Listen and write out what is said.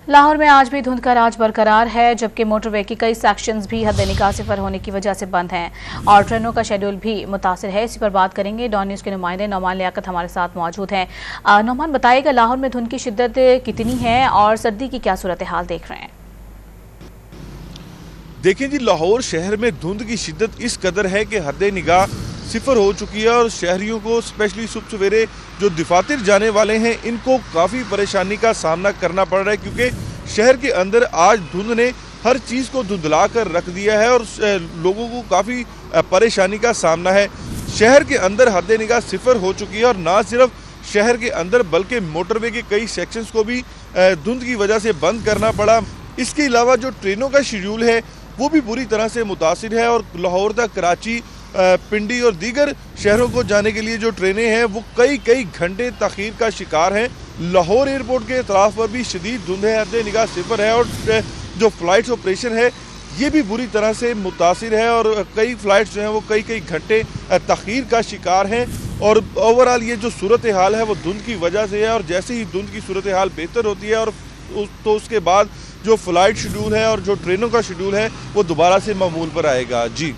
लाहौर में आज भी धुंध का राज बरकरार है, जबकि मोटरवे की कई सेक्शंस भी हद निकाह सिफर होने की वजह से बंद हैं और ट्रेनों का शेड्यूल भी मुतासिर है। इसी पर बात करेंगे। डॉन न्यूज़ के नुमाइंदे नौमान लियाकत हमारे साथ मौजूद हैं। नौमान, बताइएगा लाहौर में धुंध की शिद्दत कितनी है और सर्दी की क्या सूरत हाल देख रहे हैं? देखें जी, लाहौर शहर में धुंध की शिद्दत इस कदर है कि हद निगाह सिफर हो चुकी है और शहरियों को स्पेशली सुबह सवेरे जो दफातर जाने वाले हैं इनको काफ़ी परेशानी का सामना करना पड़ रहा है, क्योंकि शहर के अंदर आज धुंध ने हर चीज़ को धुंधला कर रख दिया है और लोगों को काफ़ी परेशानी का सामना है। शहर के अंदर हद निगाह सिफर हो चुकी है और ना सिर्फ शहर के अंदर बल्कि मोटरवे के कई सेक्शंस को भी धुंध की वजह से बंद करना पड़ा। इसके अलावा जो ट्रेनों का शेड्यूल है वो भी बुरी तरह से मुतासिर है और लाहौर तक कराची, पिंडी और दीगर शहरों को जाने के लिए जो ट्रेनें हैं वो कई घंटे तखीर का शिकार हैं। लाहौर एयरपोर्ट के अतराफ पर भी शदीद धुंध है, हद निगाह सिफर है और जो फ़्लाइट्स ऑपरेशन है ये भी बुरी तरह से मुतासिर है और कई फ़्लाइट्स जो हैं वो कई घंटे तखीर का शिकार हैं। और ओवरऑल ये जो सूरत हाल है वो धुंध की वजह से है और जैसे ही धुंध की सूरत हाल बेहतर होती है और तो उसके बाद जो फ़्लाइट शेड्यूल है और जो ट्रेनों का शेड्यूल है वो दोबारा से मामूल पर आएगा। जी।